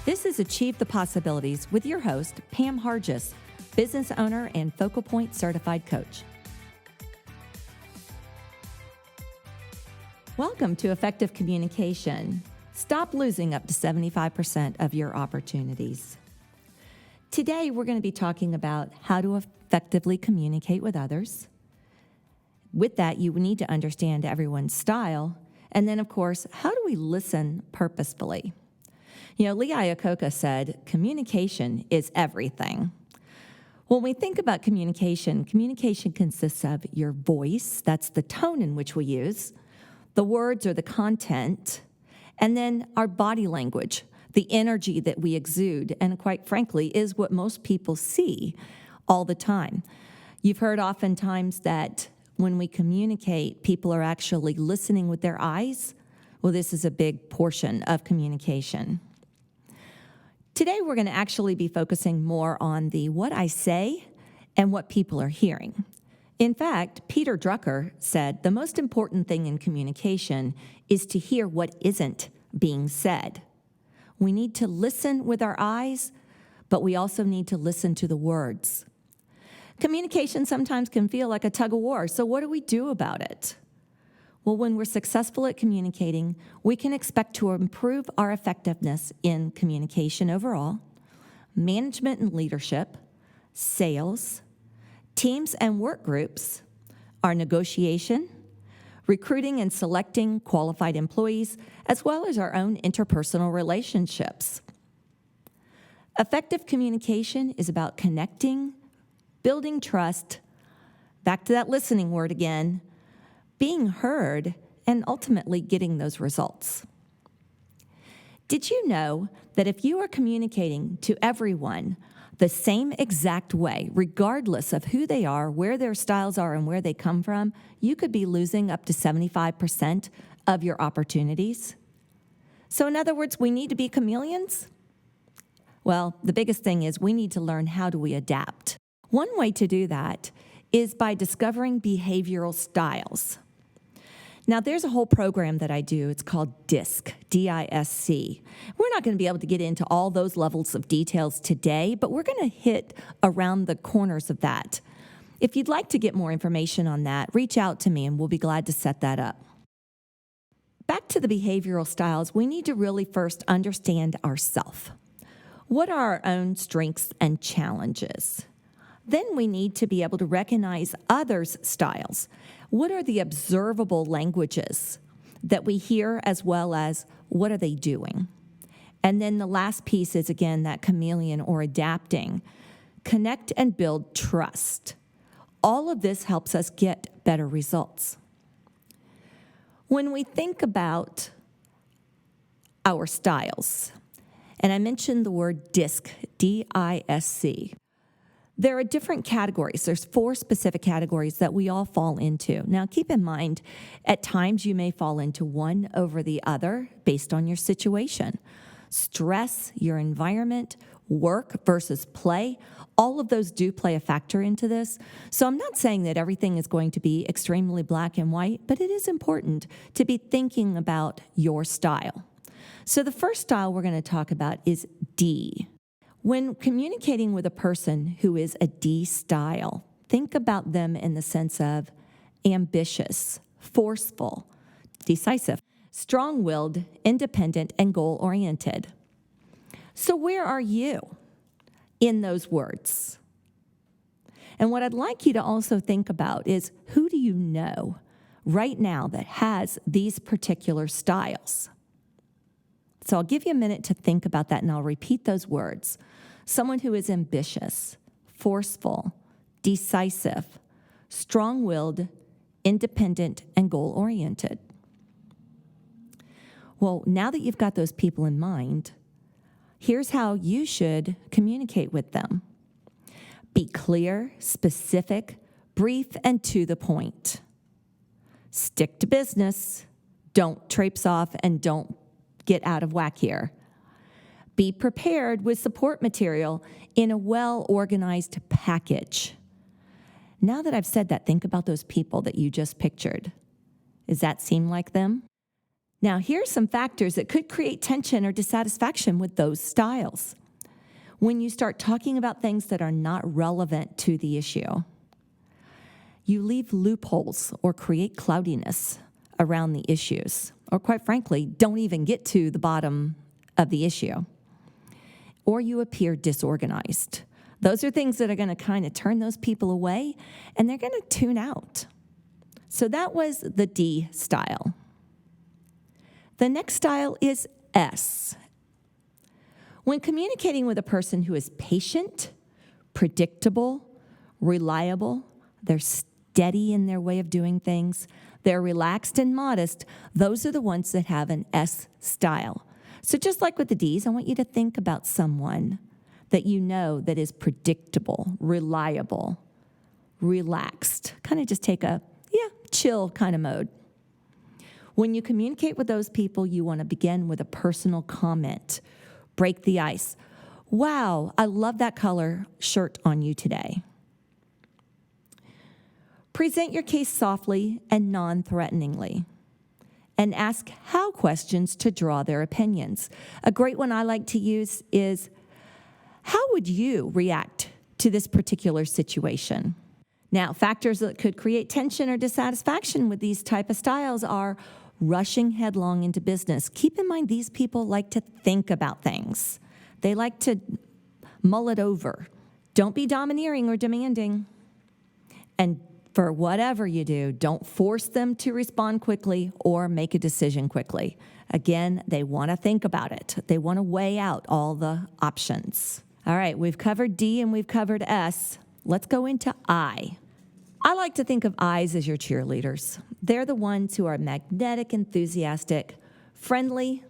This is Achieve the Possibilities with your host, Pam Hargis, business owner and Focal Point certified coach. Welcome to Effective Communication. Stop losing up to 75% of your opportunities. Today, we're going to be talking about how to effectively communicate with others. With that, you need to understand everyone's style. And then, of course, how do we listen purposefully? Lee Iacocca said, communication is everything. When we think about communication consists of your voice, that's the tone in which we use, the words or the content, and then our body language, the energy that we exude, and quite frankly, is what most people see all the time. You've heard oftentimes that when we communicate, people are actually listening with their eyes. Well, this is a big portion of communication. Today, we're going to actually be focusing more on the what I say and what people are hearing. In fact, Peter Drucker said the most important thing in communication is to hear what isn't being said. We need to listen with our eyes, but we also need to listen to the words. Communication sometimes can feel like a tug of war, so what do we do about it? Well, when we're successful at communicating, we can expect to improve our effectiveness in communication overall, management and leadership, sales, teams and work groups, our negotiation, recruiting and selecting qualified employees, as well as our own interpersonal relationships. Effective communication is about connecting, building trust, back to that listening word again, being heard, and ultimately getting those results. Did you know that if you are communicating to everyone the same exact way, regardless of who they are, where their styles are, and where they come from, you could be losing up to 75% of your opportunities? So in other words, we need to be chameleons? Well, the biggest thing is we need to learn how do we adapt. One way to do that is by discovering behavioral styles. Now, there's a whole program that I do. It's called DISC, D-I-S-C. We're not going to be able to get into all those levels of details today, but we're going to hit around the corners of that. If you'd like to get more information on that, reach out to me and we'll be glad to set that up. Back to the behavioral styles, we need to really first understand ourselves. What are our own strengths and challenges? Then we need to be able to recognize others' styles. What are the observable languages that we hear, as well as what are they doing? And then the last piece is, again, that chameleon or adapting. Connect and build trust. All of this helps us get better results. When we think about our styles, and I mentioned the word DISC, D-I-S-C, there are different categories. There's 4 specific categories that we all fall into. Now, keep in mind, at times you may fall into one over the other based on your situation. Stress, your environment, work versus play, all of those do play a factor into this. So I'm not saying that everything is going to be extremely black and white, but it is important to be thinking about your style. So the first style we're going to talk about is D. When communicating with a person who is a D style, think about them in the sense of ambitious, forceful, decisive, strong-willed, independent, and goal-oriented. So where are you in those words? And what I'd like you to also think about is, who do you know right now that has these particular styles? So I'll give you a minute to think about that, and I'll repeat those words. Someone who is ambitious, forceful, decisive, strong-willed, independent, and goal-oriented. Well, now that you've got those people in mind, here's how you should communicate with them. Be clear, specific, brief, and to the point. Stick to business. Don't traipse off and don't get out of whack here. Be prepared with support material in a well-organized package. Now that I've said that, think about those people that you just pictured. Does that seem like them? Now, here are some factors that could create tension or dissatisfaction with those styles. When you start talking about things that are not relevant to the issue, you leave loopholes or create cloudiness around the issues, or quite frankly, don't even get to the bottom of the issue, or you appear disorganized. Those are things that are going to kind of turn those people away, and they're going to tune out. So that was the D style. The next style is S. When communicating with a person who is patient, predictable, reliable, they're steady in their way of doing things, they're relaxed and modest, those are the ones that have an S style. So just like with the Ds, I want you to think about someone that you know that is predictable, reliable, relaxed. Kind of just take a, chill kind of mode. When you communicate with those people, you want to begin with a personal comment. Break the ice. Wow, I love that color shirt on you today. Present your case softly and non-threateningly, and ask how questions to draw their opinions. A great one I like to use is, how would you react to this particular situation? Now, factors that could create tension or dissatisfaction with these type of styles are rushing headlong into business. Keep in mind, these people like to think about things. They like to mull it over. Don't be domineering or demanding. And for whatever you do, don't force them to respond quickly or make a decision quickly. Again, they want to think about it. They want to weigh out all the options. All right, we've covered D and we've covered S. Let's go into I. I like to think of I's as your cheerleaders. They're the ones who are magnetic, enthusiastic, friendly,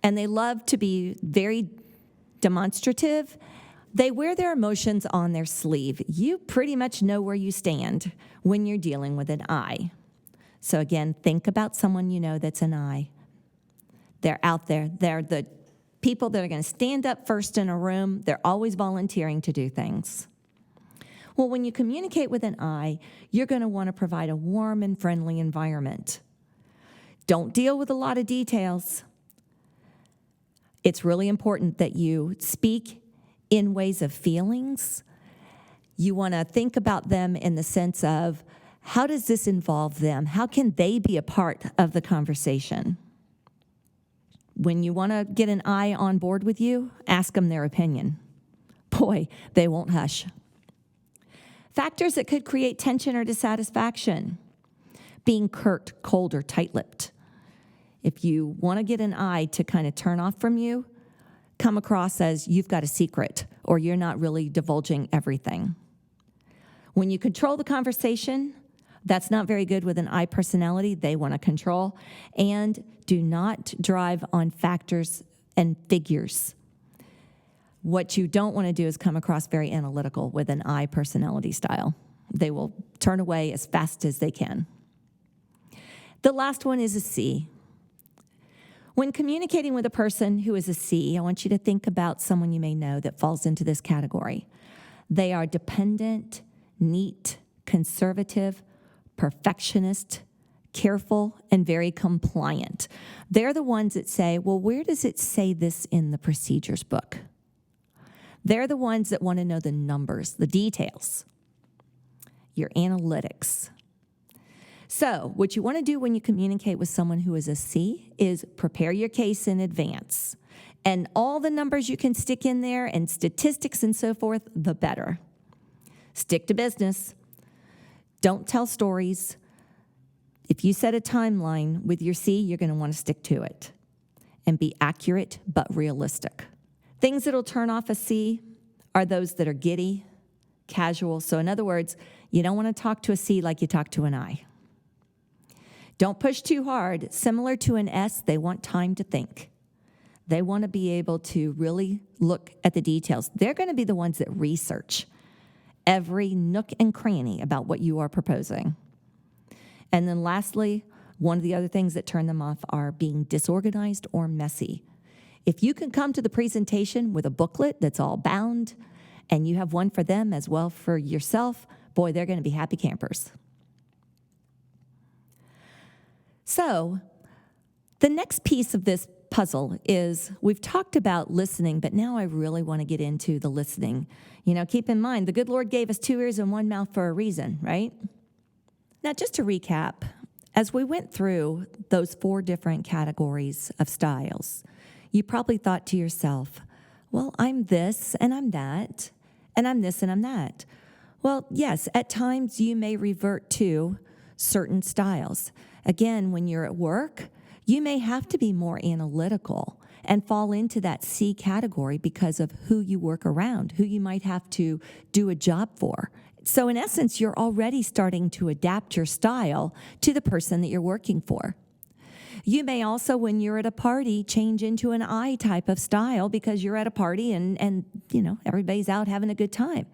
and they love to be very demonstrative. They wear their emotions on their sleeve. You pretty much know where you stand when you're dealing with an I. So again, think about someone you know that's an I. They're out there. They're the people that are going to stand up first in a room. They're always volunteering to do things. Well, when you communicate with an I, you're going to want to provide a warm and friendly environment. Don't deal with a lot of details. It's really important that you speak in ways of feelings. You want to think about them in the sense of, how does this involve them? How can they be a part of the conversation? When you want to get an I on board with you, ask them their opinion. Boy, they won't hush. Factors that could create tension or dissatisfaction. Being curt, cold, or tight-lipped. If you want to get an I to kind of turn off from you, come across as you've got a secret or you're not really divulging everything. When you control the conversation, that's not very good with an I personality. They want to control. And do not drive on factors and figures. What you don't want to do is come across very analytical with an I personality style. They will turn away as fast as they can. The last one is a C. When communicating with a person who is a C, I want you to think about someone you may know that falls into this category. They are dependent, neat, conservative, perfectionist, careful, and very compliant. They're the ones that say, well, where does it say this in the procedures book? They're the ones that want to know the numbers, the details, your analytics. So what you want to do when you communicate with someone who is a C is prepare your case in advance. And all the numbers you can stick in there and statistics and so forth, the better. Stick to business. Don't tell stories. If you set a timeline with your C, you're going to want to stick to it and be accurate but realistic. Things that'll turn off a C are those that are giddy, casual. So in other words, you don't want to talk to a C like you talk to an I. Don't push too hard. Similar to an S, they want time to think. They want to be able to really look at the details. They're going to be the ones that research every nook and cranny about what you are proposing. And then lastly, one of the other things that turn them off are being disorganized or messy. If you can come to the presentation with a booklet that's all bound and you have one for them as well for yourself, boy, they're going to be happy campers. So The next piece of this puzzle is we've talked about listening, but now I really want to get into the listening. Keep in mind, the good Lord gave us 2 ears and 1 mouth for a reason, right? Now, just to recap, as we went through those 4 different categories of styles, you probably thought to yourself, well, I'm this and I'm that, and I'm this and I'm that. Well, yes, at times you may revert to certain styles. Again, when you're at work, you may have to be more analytical and fall into that C category because of who you work around, who you might have to do a job for. So in essence, you're already starting to adapt your style to the person that you're working for. You may also, when you're at a party, change into an I type of style because you're at a party and everybody's out having a good time.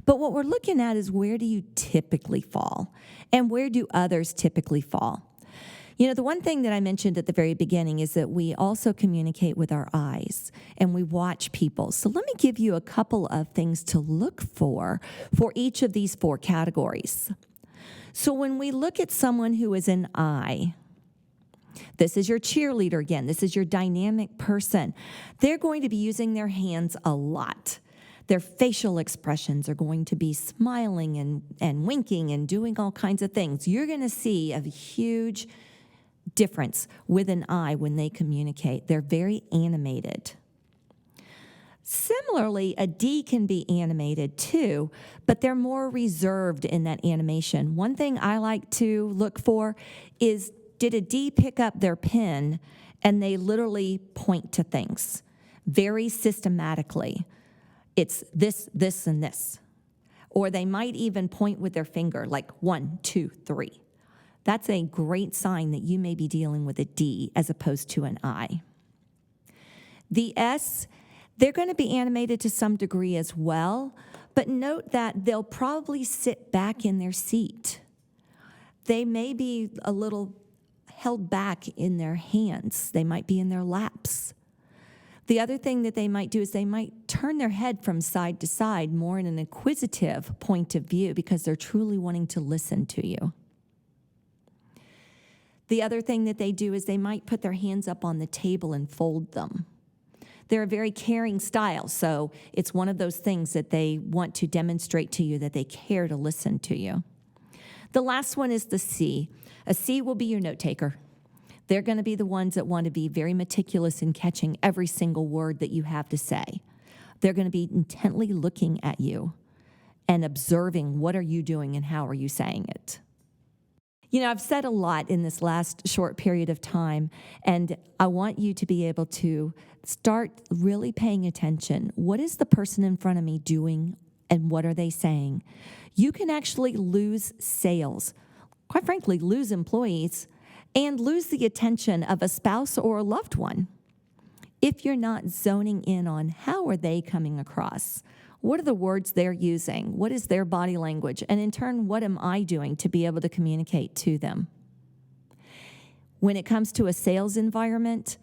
But what we're looking at is, where do you typically fall and where do others typically fall? The one thing that I mentioned at the very beginning is that we also communicate with our eyes and we watch people. So let me give you a couple of things to look for each of these 4 categories. So when we look at someone who is an I, this is your cheerleader again. This is your dynamic person. They're going to be using their hands a lot. Their facial expressions are going to be smiling and winking and doing all kinds of things. You're going to see a huge difference with an I when they communicate. They're very animated. Similarly, a D can be animated too, but they're more reserved in that animation. One thing I like to look for is, did a D pick up their pen and they literally point to things very systematically? It's this, this, and this. Or they might even point with their finger, like 1, 2, 3. That's a great sign that you may be dealing with a D as opposed to an I. The S, they're going to be animated to some degree as well, but note that they'll probably sit back in their seat. They may be a little held back in their hands. They might be in their laps. The other thing that they might do is they might turn their head from side to side more in an inquisitive point of view because they're truly wanting to listen to you. The other thing that they do is they might put their hands up on the table and fold them. They're a very caring style, so it's one of those things that they want to demonstrate to you that they care to listen to you. The last one is the C. A C will be your note taker. They're going to be the ones that want to be very meticulous in catching every single word that you have to say. They're going to be intently looking at you and observing what are you doing and how are you saying it. I've said a lot in this last short period of time, and I want you to be able to start really paying attention. What is the person in front of me doing, and what are they saying? You can actually lose sales, quite frankly, lose employees, and lose the attention of a spouse or a loved one if you're not zoning in on how are they coming across. What are the words they're using? What is their body language? And in turn, what am I doing to be able to communicate to them? When it comes to a sales environment,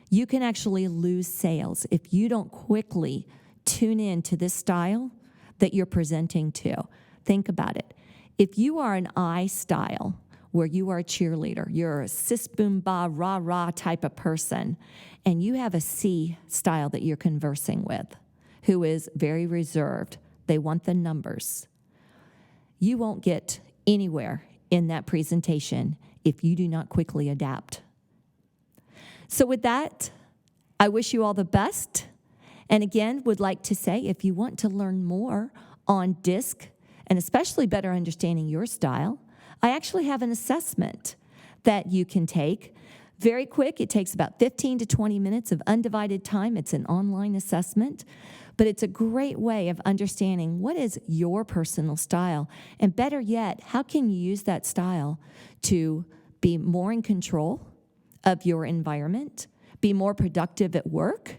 you can actually lose sales if you don't quickly tune in to this style that you're presenting to. Think about it. If you are an I style, where you are a cheerleader, you're a sis boom ba rah rah type of person, and you have a C style that you're conversing with, who is very reserved, they want the numbers, you won't get anywhere in that presentation if you do not quickly adapt. So with that, I wish you all the best. And again, would like to say, if you want to learn more on DISC, and especially better understanding your style, I actually have an assessment that you can take. Very quick, it takes about 15 to 20 minutes of undivided time. It's an online assessment, but it's a great way of understanding what is your personal style, and better yet, how can you use that style to be more in control of your environment, be more productive at work,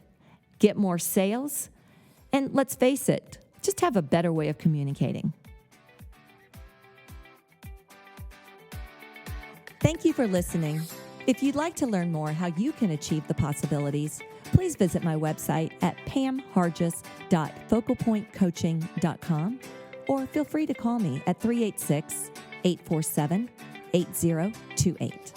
get more sales, and let's face it, just have a better way of communicating. Thank you for listening. If you'd like to learn more how you can achieve the possibilities, please visit my website at pamhargis.focalpointcoaching.com or feel free to call me at 386-847-8028.